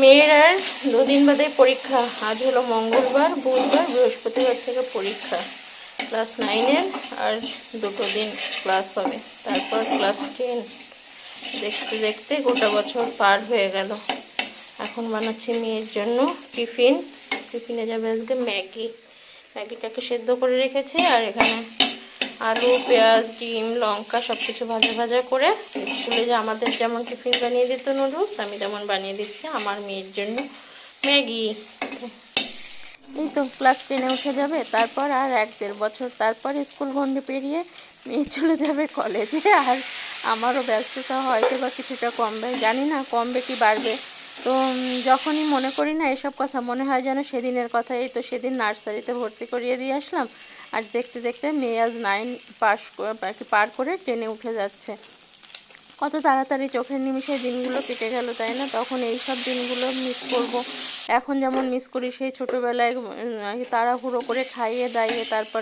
মেয়ের আর দুদিন বাদে পরীক্ষা। আজ হলো মঙ্গলবার, বুধবার, বৃহস্পতিবার থেকে পরীক্ষা ক্লাস 9-এর। আর 2 দিন ক্লাস হবে, তারপর ক্লাস 10। দেখতে দেখতে গোটা বছর পার হয়ে গেল। এখন বানাচ্ছি মেয়ের জন্য টিফিন। টিফিনে যাবে আজকে ম্যাগি। ম্যাগিটাকে সেদ্ধ করে রেখেছি, আর এখানে আলু, পেঁয়াজ, ডিম, লঙ্কা সব কিছু ভাজা ভাজা করে স্কুলে যে আমাদের যেমন টিফিন বানিয়ে দিত নুডলস, আমি তেমন বানিয়ে দিচ্ছি আমার মেয়ের জন্য ম্যাগি। এই তো ক্লাস 10-এ উঠে যাবে, তারপর আর 1-1.5 বছর, তারপর স্কুল গণ্ডি পেরিয়ে মেয়ে চলে যাবে কলেজে। আর আমারও ব্যস্ততা হয়তো বা কিছুটা কমবে, জানি না কমবে কি বাড়বে। তো যখনই মনে করি না এসব কথা, মনে হয় যেন সেদিনের কথা। এই তো সেদিন নার্সারিতে ভর্তি করিয়ে দিয়ে আসলাম, আর দেখতে দেখতে মেয়ে আজ 9 পার করে 10-এ উঠে যাচ্ছে। কত তাড়াতাড়ি চোখের নিমিষে দিনগুলো কেটে গেল, তাই না? তখন এই সব দিনগুলো মিস করব। এখন যেমন মিস করি সেই ছোটোবেলায় তাড়াহুড়ো করে খাইয়ে দাইয়ে তারপর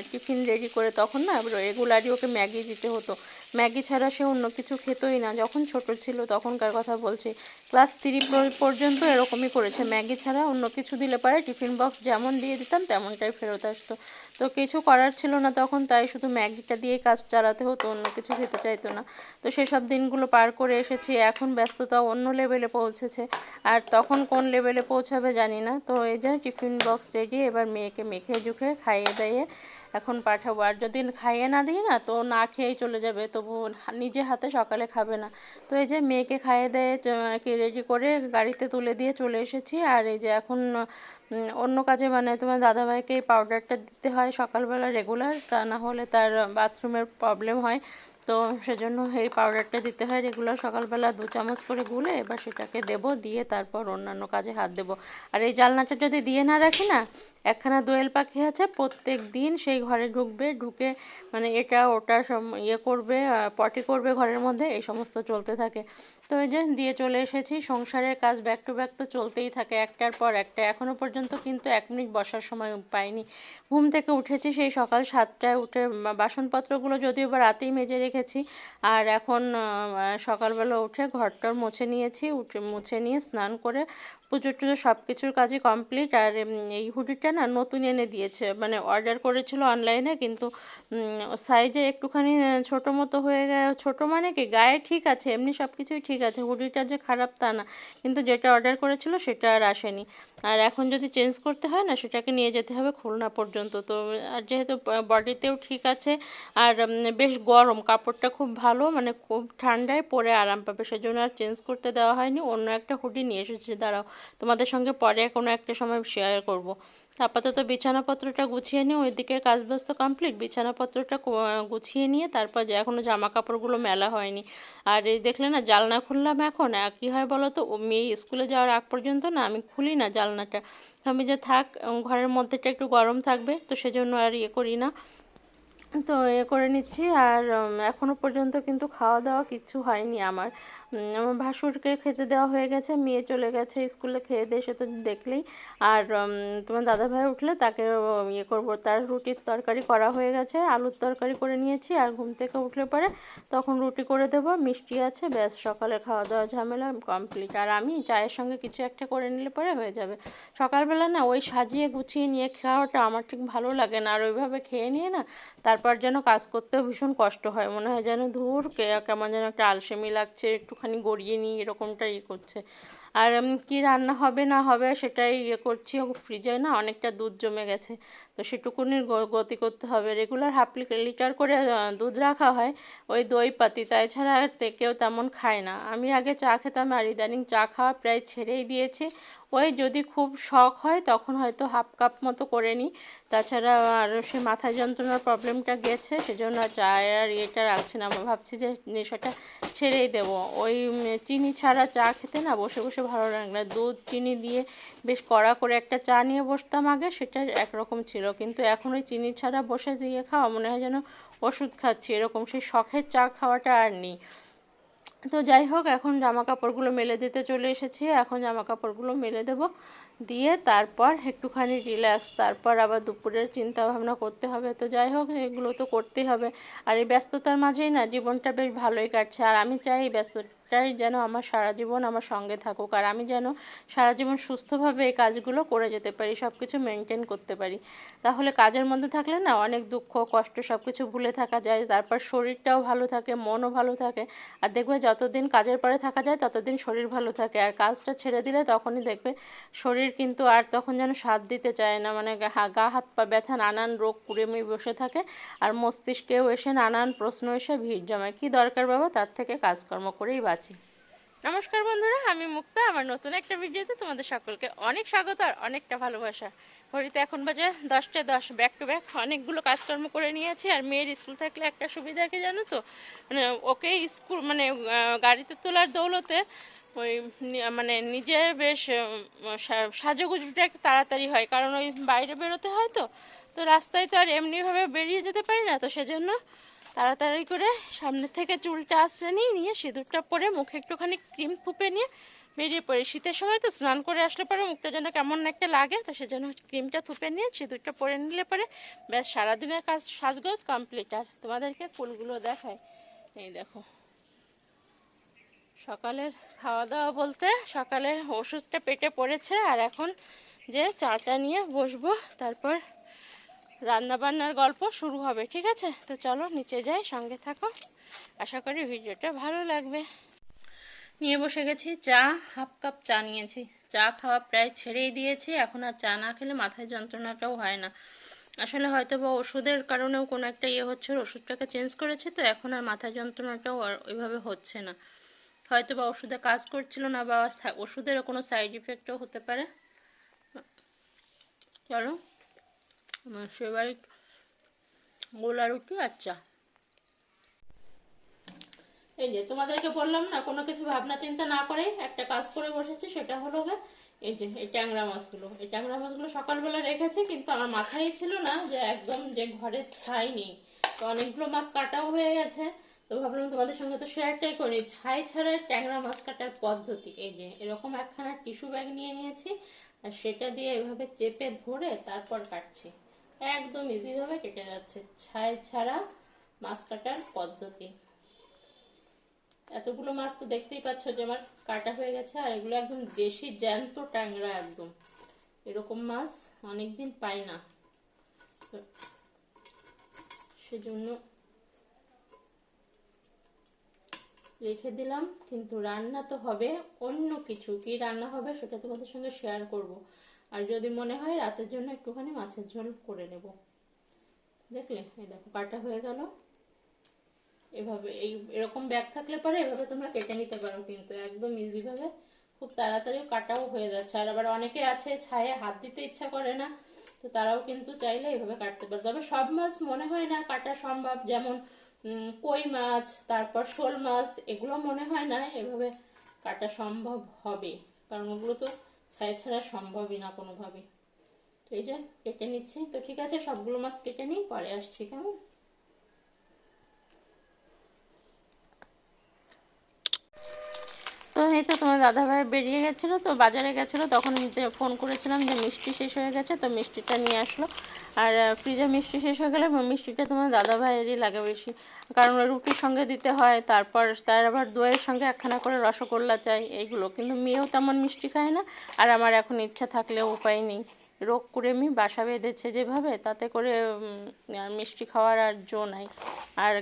টিফিন রেডি করে, তখন না রেগুলারই ওকে ম্যাগি দিতে হতো। ম্যাগি ছাড়া সে অন্য কিছু খেতই না যখন ছোট ছিল, তখনকার কথা বলছি। ক্লাস 3 পর্যন্ত এরকমই করেছে, ম্যাগি ছাড়া অন্য কিছু দিলে পারে টিফিন বক্স যেমন দিয়ে দিতাম তেমনটাই ফেরত আসতো। তো কিছু করার ছিল না তখন, তাই শুধু ম্যাগিটা দিয়েই কাজ চালাতে হতো, অন্য কিছু খেতে চাইতো না। তো সেসব দিনগুলো পার করে এসেছি, এখন ব্যস্ততা অন্য লেভেলে পৌঁছেছে। আর তখন কোন লেভেলে পৌঁছাবে জানি না। তো এই যে টিফিন বক্স রেডি, এবার মেয়েকে মেখে জুখে খাইয়ে দাইয়ে এখন পাঠাবো। আর যদি খাইয়ে না দিই না, তো না খেয়েই চলে যাবে, তবু নিজে হাতে সকালে খাবে না। তো এই যে মেয়েকে খাইয়ে দিয়ে রেডি করে গাড়িতে তুলে দিয়ে চলে এসেছি। আর এই যে এখন অন্য কাজে, মানে তোমার দাদাভাইকে এই পাউডারটা দিতে হয় সকালবেলা রেগুলার, তা না হলে তার বাথরুমের প্রবলেম হয়। তো সেজন্য এই পাউডারটা দিতে হয় রেগুলার সকালবেলা 2 চামচ করে গুলে, এবার সেটাকে দেব, দিয়ে তারপর অন্যান্য কাজে হাত দেব। আর এই জানলাটা যদি দিয়ে না রাখি না, একখানা দোয়েল পাখি আছে, প্রত্যেক দিন সেই ঘরে ঢুকবে, ঢুকে মানে এটা ওটা সব করবে, পটি করবে ঘরের মধ্যে, এই সমস্ত চলতে থাকে। তো এই যে দিয়ে চলে এসেছি। সংসারের কাজ ব্যাক টু ব্যাক তো চলতেই থাকে, একটার পর একটা। এখনও পর্যন্ত কিন্তু 1 মিনিট বসার সময় পাইনি। ঘুম থেকে উঠেছি সেই সকাল 7টায়, উঠে বাসনপত্রগুলো যদিও বা রাতেই মেজে রেখেছি। আর এখন সকালবেলা উঠে ঘরটর মুছে নিয়েছি, মুছে নিয়ে স্নান করে পুজো টুজো সব কিছুর কাজই কমপ্লিট। আর এই হুডিটা না নতুন এনে দিয়েছে, মানে অর্ডার করেছিল অনলাইনে, কিন্তু সাইজে একটুখানি ছোটো মতো হয়ে গেছে। ছোটো মানে কি, গায়ে ঠিক আছে, এমনি সব কিছুই ঠিক আছে, হুডিটা যে খারাপ তা না, কিন্তু যেটা অর্ডার করেছিল সেটা আর আসেনি। আর এখন যদি চেঞ্জ করতে হয় না, সেটাকে নিয়ে যেতে হবে খুলনা পর্যন্ত। তো আর যেহেতু বডিতেও ঠিক আছে, আর বেশ গরম, কাপড়টা খুব ভালো, মানে খুব ঠান্ডায় পরে আরাম পাবে, সেজন্য আর চেঞ্জ করতে দেওয়া হয়নি। অন্য একটা হুডি নিয়ে এসেছি, দাঁড়াও তোমাদের সঙ্গে পরে কোনো একটা সময় শেয়ার করব। আপাতত বিছানাপত্রটা গুছিয়ে নিয়ে, ওই দিকের কাজ ব্যস্ত কমপ্লিট, বিছানাপত্রটা গুছিয়ে নিয়ে তারপর যে এখনও জামা কাপড়গুলো মেলা হয়নি। আর এই দেখলে না, জানলা খুললাম এখন, কী হয় বলো তো, মেয়ে স্কুলে যাওয়ার আগ পর্যন্ত না আমি খুলি না জানলাটা। আমি যে থাক, ঘরের মধ্যেটা একটু গরম থাকবে, তো সেজন্য আর করি না। তো করে নিচ্ছি। আর এখনও পর্যন্ত কিন্তু খাওয়া দাওয়া কিচ্ছু হয়নি আমার। আমার ভাসুরকে খেতে দেওয়া হয়ে গেছে, মেয়ে চলে গেছে স্কুলে খেয়ে দিয়ে, সে তো দেখলেই। আর তোমার দাদাভাই উঠলে তাকে করবো, তার রুটির তরকারি করা হয়ে গেছে, আলুর তরকারি করে নিয়েছি। আর ঘুম থেকে উঠলে পরে তখন রুটি করে দেবো, মিষ্টি আছে, ব্যাস সকালে খাওয়া দাওয়া ঝামেলা কমপ্লিট। আর আমি চায়ের সঙ্গে কিছু একটা করে নিলে পরে হয়ে যাবে। সকালবেলা না ওই সাজিয়ে গুছিয়ে নিয়ে খাওয়াটা আমার ঠিক ভালো লাগে না, আর ওইভাবে খেয়ে নিয়ে না তারপর যেন কাজ করতেও ভীষণ কষ্ট হয়, মনে হয় যেন ধুর কেমন যেন একটা আলসেমি লাগছে, একটুখানি গড়িয়ে নিই, এরকমটা করছে। আর কি রান্না হবে না হবে সেটাই করছি। ফ্রিজে না অনেকটা দুধ জমে গেছে, তো সেটুকুনি গতি করতে হবে। রেগুলার হাফ লিটার করে দুধ রাখা হয়, ওই দই পাতি, তাই ছাড়া আর কেউ তেমন খায় না। আমি আগে চা খেতাম, আর ইদানিং চা খাওয়া প্রায় ছেড়েই দিয়েছি। ওই যদি খুব শখ হয় তখন হয়তো হাফ কাপ মতো করে নিই, তাছাড়া আর সে মাথা যন্ত্রণার প্রবলেমটা গেছে, সেজন্য আর চায়ের আর রাখছি না। আমি ভাবছি যে নেশাটা ছেড়েই দেবো। ওই চিনি ছাড়া চা খেতে না বসে বসে ভালো লাগে না, দুধ চিনি দিয়ে বেশ কড়া করে একটা চা নিয়ে বসতাম আগে, সেটা একরকম ছিল। কিন্তু এখন ওই চিনি ছাড়া বসে খাওয়া মনে হয় যেন ওষুধ খাচ্ছি, এরকম সেই শখের চা খাওয়াটা আর নেই। তো যাই হোক, এখন জামা কাপড়গুলো মেলে দিতে চলে এসেছি, এখন জামা কাপড়গুলো মেলে দেব, দিয়ে তারপর একটুখানি রিল্যাক্স, তারপর আবার দুপুরের চিন্তা ভাবনা করতে হবে। তো যাই হোক, এগুলো তো করতেই হবে। আর এই ব্যস্ততার মাঝেই না জীবনটা বেশ ভালোই কাটছে, আর আমি চাই এই শখটাই যেন আমার সারা জীবন আমার সঙ্গে থাকুক, আর আমি যেন সারা জীবন সুস্থভাবে এই কাজগুলো করে যেতে পারি, সব কিছু মেনটেন করতে পারি। তাহলে কাজের মধ্যে থাকলে না অনেক দুঃখ কষ্ট সব কিছু ভুলে থাকা যায়, তারপর শরীরটাও ভালো থাকে, মনও ভালো থাকে। আর দেখবে যতদিন কাজের পরে থাকা যায় ততদিন শরীর ভালো থাকে, আর কাজটা ছেড়ে দিলে তখনই দেখবে শরীর কিন্তু আর তখন যেন সাথ দিতে চায় না, মানে গা হাত পা ব্যথা, নানান রোগ কুড়েমি বসে থাকে, আর মস্তিষ্কেও এসে নানান প্রশ্ন এসে ভিড় জমায়। কী দরকার বাবা, তার থেকে কাজকর্ম করেই বাঁচি। নমস্কার বন্ধুরা, আমি মুক্তা। আমার নতুন একটা ভিডিওতে তোমাদের সকলকে অনেক স্বাগত আর অনেকটা ভালোবাসা। ঘড়িতে এখন বাজে 10টা 10, ব্যাক টু ব্যাক অনেকগুলো কাজকর্ম করে নিয়েছি। আর মেয়ের স্কুল থাকলে একটা সুবিধা কি জানো তো, মানে ওকে স্কুল মানে গাড়িতে তোলার দৌলতে ওই মানে নিজে বেশ সাজুগুজুটা একটু তাড়াতাড়ি হয়, কারণ ওই বাইরে বেরোতে হয় তো, তো রাস্তায় তো আর এমনিভাবে বেরিয়ে যেতে পারি না, তো সেজন্য তাড়াতাড়ি করে সামনে থেকে চুলটা আঁচড়ে নিয়ে সিঁদুরটা পরে মুখে একটুখানি ক্রিম ফুপে নিয়ে বেরিয়ে পড়ি। শীতের সময় তো স্নান করে আসলে পরে মুখটা যেন কেমন একটা লাগে, তো সেজন্য ক্রিমটা থুপে নিয়ে সিঁদুরটা পরে নিলে পরে ব্যাস সারাদিনের কাজ সাজগোজ কমপ্লিট। আর তোমাদেরকে ফুলগুলো দেখায়, এই দেখো। সকালের খাওয়া দাওয়া বলতে সকালে ওষুধটা পেটে পড়েছে, আর এখন যে চাটা নিয়ে বসবো, তারপর রান্নাবান্নার গল্প শুরু হবে। ঠিক আছে, তো চলো নিচে যাই, সঙ্গে থাকো, আশা করি ভিডিওটা ভালো লাগবে। নিয়ে বসে গেছি চা, 1/2 কাপ চা নিয়েছি। চা খাওয়া প্রায় ছেড়েই দিয়েছি, এখন আর চা না খেলে মাথায় যন্ত্রণাটাও হয় না। আসলে হয়তো বা ওষুধের কারণেও কোনো একটা হচ্ছে, ওষুধটাকে চেঞ্জ করেছে, তো এখন আর মাথা যন্ত্রণাটাও আর ওইভাবে হচ্ছে না। হয়তো বা ওষুধে কাজ করছিল না, বা ওষুধেরও কোনো সাইড ইফেক্টও হতে পারে। চলো, আমার ফেভারিট গোলা রুটি আর চা। এই যে তোমাদেরকে বললাম না, কোনো কিছু ভাবনা চিন্তা না করে একটা কাজ করে বসেছি, সেটা হলো এই যে এই ট্যাংরা মাছগুলো। এই ট্যাংরা মাছগুলো সকালবেলা রেখেছি, কিন্তু আমার মাথায় ছিল না যে একদম যে ঘরে ছাই নেই, তো অনেকগুলো মাছ কাটাও হয়ে গেছে। তো ভাবলাম তোমাদের সঙ্গে তো শেয়ারটাই করি ছাই ছাড়া ট্যাংরা মাছ কাটার পদ্ধতি। এই যে এরকম একখানা টিস্যু ব্যাগ নিয়ে নিয়েছি, আর সেটা দিয়ে এভাবে চেপে ধরে তারপর কাটছি। একদম ইজিভাবে কেটে যাচ্ছে, ছাই ছাড়া মাছ কাটার পদ্ধতি। এতগুলো মাছ তো দেখতেই পাচ্ছ যে আমার কাটা হয়ে গেছে, আর এগুলো একদম দেশি জ্যান্ত ট্যাংরা, একদম এরকম মাছ অনেকদিন পাই না, সেজন্য রেখে দিলাম। কিন্তু রান্না তো হবে অন্য কিছু, কি রান্না হবে সেটা তোমাদের সঙ্গে শেয়ার করব। আর যদি মনে হয় রাতের জন্য একটুখানি মাছের ঝোল করে নেব। দেখলে এই দেখো কাটা হয়ে গেল। এভাবে এরকম ব্যাগ থাকলে পরে এভাবে তোমরা কেটে নিতে পারো, কিন্তু একদম ইজি ভাবে খুব তাড়াতাড়ি কাটাও হয়ে যাচ্ছে। আর আবার অনেকে আছে ছায়ে হাত দিতে ইচ্ছা করে না, তো তারাও কিন্তু চাইলে এভাবে কাটতে পারে। তবে সব মাছ মনে হয় না কাটা সম্ভব, যেমন কই মাছ, তারপর শোল মাছ, এগুলো মনে হয় না এভাবে কাটা সম্ভব হবে, কারণ ওগুলো তো ছাই ছাড়া সম্ভবই না কোনোভাবে। তো এই যে কেটে নিচ্ছি। তো ঠিক আছে, সবগুলো মাছ কেটে নিই, পরে আসছি কেমন। তো এই তো তোমার দাদাভাই বেরিয়ে গেছিলো, তো বাজারে গেছিলো, তখন ফোন করেছিলাম যে মিষ্টি শেষ হয়ে গেছে, তো মিষ্টিটা নিয়ে আসলো। আর ফ্রিজে মিষ্টি শেষ হয়ে গেলে মিষ্টিটা তোমার দাদাভাইয়েরই লাগে বেশি, কারণ রুটির সঙ্গে দিতে হয়, তারপর তার আবার দইয়ের সঙ্গে একখানা করে রসগোল্লা চাই, এইগুলো। কিন্তু মেয়েও তেমন মিষ্টি খায় না, আর আমার এখন ইচ্ছা থাকলেও উপায় নেই। রোগ কুড়েমি বাসা বেঁধেছে যেভাবে, তাতে করে মিষ্টি খাওয়ার আর জো নাই। আর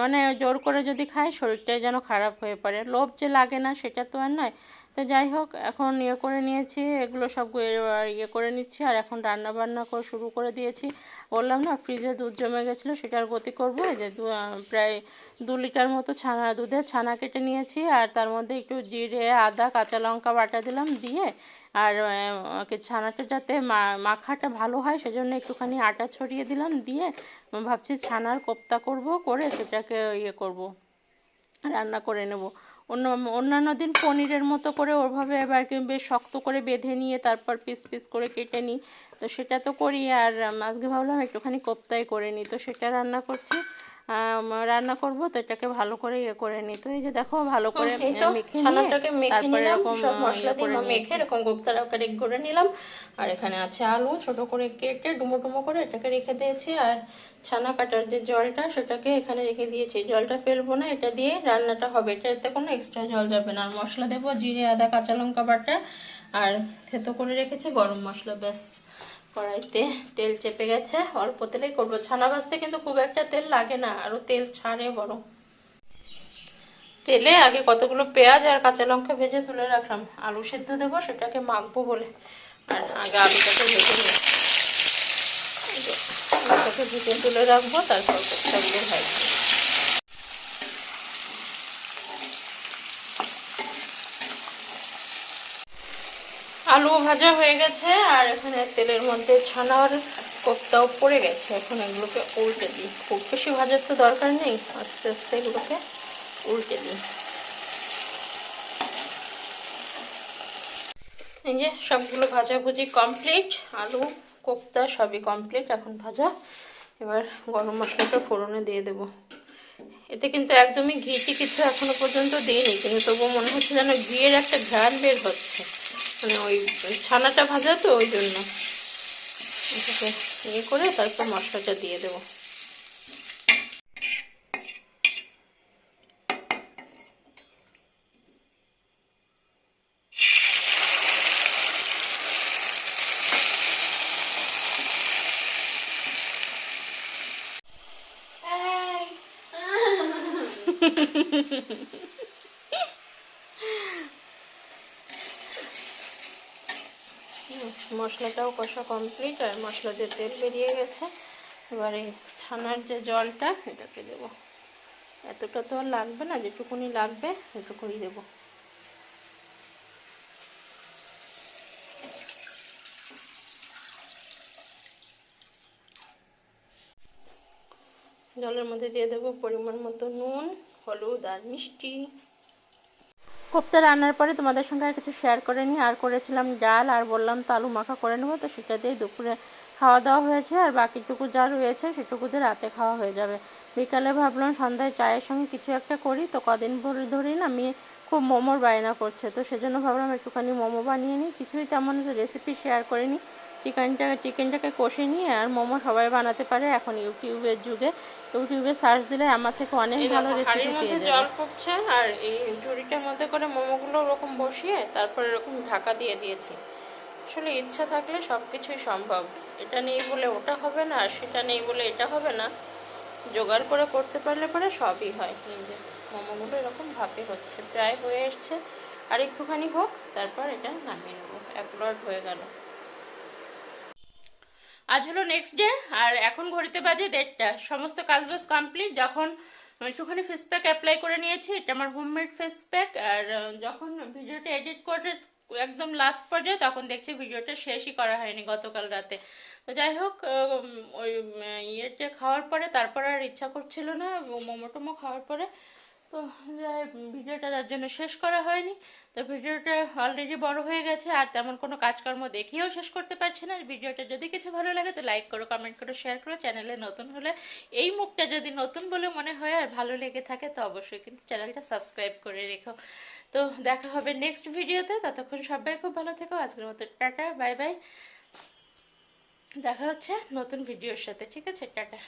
মানে জোর করে যদি খাই শরীরটাই যেন খারাপ হয়ে পড়ে। লোভ যে লাগে না সেটা তো আর নয়। তো যাই হোক, এখন করে নিয়েছি, এগুলো সব করে নিচ্ছি, আর এখন রান্না বান্না শুরু করে দিয়েছি। বললাম না ফ্রিজে দুধ জমে গেছিলো, সেটার গতি করবো। এই যে প্রায় 2 লিটার মতো দুধের ছানা কেটে নিয়েছি, আর তার মধ্যে একটু জিরে, আদা, কাঁচা লঙ্কা বাটা দিলাম, দিয়ে আর ছানাটা যাতে মাখাটা ভালো হয় সেজন্য একটুখানি আটা ছড়িয়ে দিলাম, দিয়ে ভাবছি ছানার কোপ্তা করব, করে সেটাকে করব, রান্না করে নেব। অন্যান্য দিন পনিরের মতো করে ওভাবে এবার বেশ শক্ত করে বেঁধে নিয়ে তারপর পিস পিস করে কেটে নিই, তো সেটা তো করি। আর আজকে ভাবলাম একটুখানি কোপ্তাই করে নিই, তো সেটা রান্না করছি। রান্না করব, তো এটাকে ভালো করে ইয়ে করে নিই। তো এই যে দেখো ভালো করে মেখে ছানাটাকে মেখে তারপরে নিলাম, এরকম সব মশলা ইয়ে দিয়ে করে মেখে নিয়েছি। এরকম কোপ্তার আকারে করে নিলাম। আর এখানে আছে আলু ছোট করে কেটে ডুমো ডুমো করে এটাকে রেখে দিয়েছি। আর ছানা কাটার যে জলটা সেটাকে এখানে রেখে দিয়েছি, জলটা ফেলবো না, এটা দিয়ে রান্নাটা হবে, এটাতে কোনো এক্সট্রা জল যাবে না। আর মশলা দেবো জিরে আদা কাঁচা লঙ্কা বাটা আর থেতো করে রেখেছি গরম মশলা। ব্যাস, কড়াইতে তেল চেপে গেছে, অল্প তেলেই করবো। ছানা ভাজতে কিন্তু খুব একটা তেল লাগে না, আরও তেল ছাড়ে বরং। তেলে আগে কতগুলো পেঁয়াজ আর কাঁচা লঙ্কা ভেজে তুলে রাখলাম, আলু সেদ্ধ দেবো সেটাকে মাখবো বলে। আর আগে আলুটাকে ভেজে নিই, আলুটাকে ভেজে তুলে রাখবো, তারপর কোপ্তাগুলো ভাজবো। আলু ভাজা হয়ে গেছে আর এখানে তেলের মধ্যে ছানার কোপ্তাও পড়ে গেছে। এখন এগুলোকে উল্টে দিই, খুব বেশি ভাজার তো দরকার নেই, আস্তে আস্তে এগুলোকে উল্টে দিই। এই যে সবগুলো ভাজাভুজি কমপ্লিট, আলু কোপ্তা সবই কমপ্লিট এখন ভাজা। এবার গরম মশলাটা ফোড়নে দিয়ে দেবো। এতে কিন্তু একদমই ঘিটি কিছু এখনো পর্যন্ত দিইনি, কিন্তু তবুও মনে হচ্ছে যেন ঘিয়ের একটা ঘ্রাণ বের হচ্ছে, মানে ওই ছানাটা ভাজা তো ওই জন্য। এটাকে ইয়ে করে তারপর মশলাটা দিয়ে দেবো। মশলাটাও কষা কমপ্লিট আর মশলা দিয়ে তেল বেরিয়ে গেছে। এবার এই ছানার যে জলটা এটাকে দেবো, এতটা তো আর লাগবে না, যেটুকুনি লাগবে এটুকুই দেবো। জলের মধ্যে দিয়ে দেবো পরিমাণ মতো নুন, হলুদ আর মিষ্টি। কোপ্তা রান্নার পরে তোমাদের সঙ্গে আর কিছু শেয়ার করে নিই। আর করেছিলাম ডাল, আর বললাম তো আলু মাখা করে নেবো, তো সেটা দিয়ে দুপুরে খাওয়া দাওয়া হয়েছে। আর বাকিটুকু যা রয়েছে সেটুকু দিয়ে রাতে খাওয়া হয়ে যাবে। বিকালে ভাবলাম সন্ধ্যায় চায়ের সঙ্গে কিছু একটা করি, তো কদিন ধরেই না আমি খুব মোমোর বায়না করছে, তো সেজন্য ভাবলাম একটুখানি মোমো বানিয়ে নিই। কিছুই তেমন রেসিপি শেয়ার করিনি, চিকেনটাকে কষে নিয়ে। আর মোমো সবাই বানাতে পারে এখন ইউটিউবের যুগে, ইউটিউবে সার্চ দিলে আমার থেকে অনেক ভালো রেসিপি পেয়ে যাবে। জল ফুটছে আর এই ঝুড়িটার মধ্যে করে মোমোগুলো ওরকম বসিয়ে তারপর এরকম ঢাকা দিয়ে দিয়েছি। আসলে ইচ্ছা থাকলে সব কিছুই সম্ভব, এটা নেই বলে ওটা হবে না, আর সেটা নেই বলে এটা হবে না, জোগাড় করে করতে পারলে পরে সবই হয়। নিজে মোমোগুলো এরকম ভাপে হচ্ছে, প্রায় হয়ে এসছে, আর একটুখানি হোক তারপর এটা নামিয়ে নেবো। এক লট হয়ে গেল। আজ হলো নেক্সট ডে আর এখন ঘড়িতে বাজে 1:30। সমস্ত কাজবাজ কমপ্লিট। যখন একটুখানি ফেস প্যাক অ্যাপ্লাই করে নিয়েছি, এটা আমার হোমমেড ফেস প্যাক। আর যখন ভিডিওটা এডিট করে একদম লাস্ট পর্যায়ে তখন দেখছি ভিডিওটা শেষই করা হয়নি গতকাল রাতে। তো যাই হোক, ওই ইয়েটা খাওয়ার পরে তারপর আর ইচ্ছা করছিল না, মোমো টোমো খাওয়ার পরে, তো যাই ভিডিওটা তার জন্য শেষ করা হয়নি। তো ভিডিওটা অলরেডি বড় হয়ে গেছে আর তেমন কোনো কাজকর্ম দেখিয়েও শেষ করতে পারছি না। ভিডিওটা যদি কিছু ভালো লাগে তো লাইক করো, কমেন্ট করো, শেয়ার করো। চ্যানেলে নতুন হলে, এই মুখটা যদি নতুন বলে মনে হয় আর ভালো লেগে থাকে তো অবশ্যই কিন্তু চ্যানেলটা সাবস্ক্রাইব করে রেখো। তো দেখা হবে নেক্সট ভিডিওতে, ততক্ষণ সবাই খুব ভালো থেকো। আজকের মতো টাটা, বাই বাই। দেখা হচ্ছে নতুন ভিডিওর সাথে, ঠিক আছে, টাটা।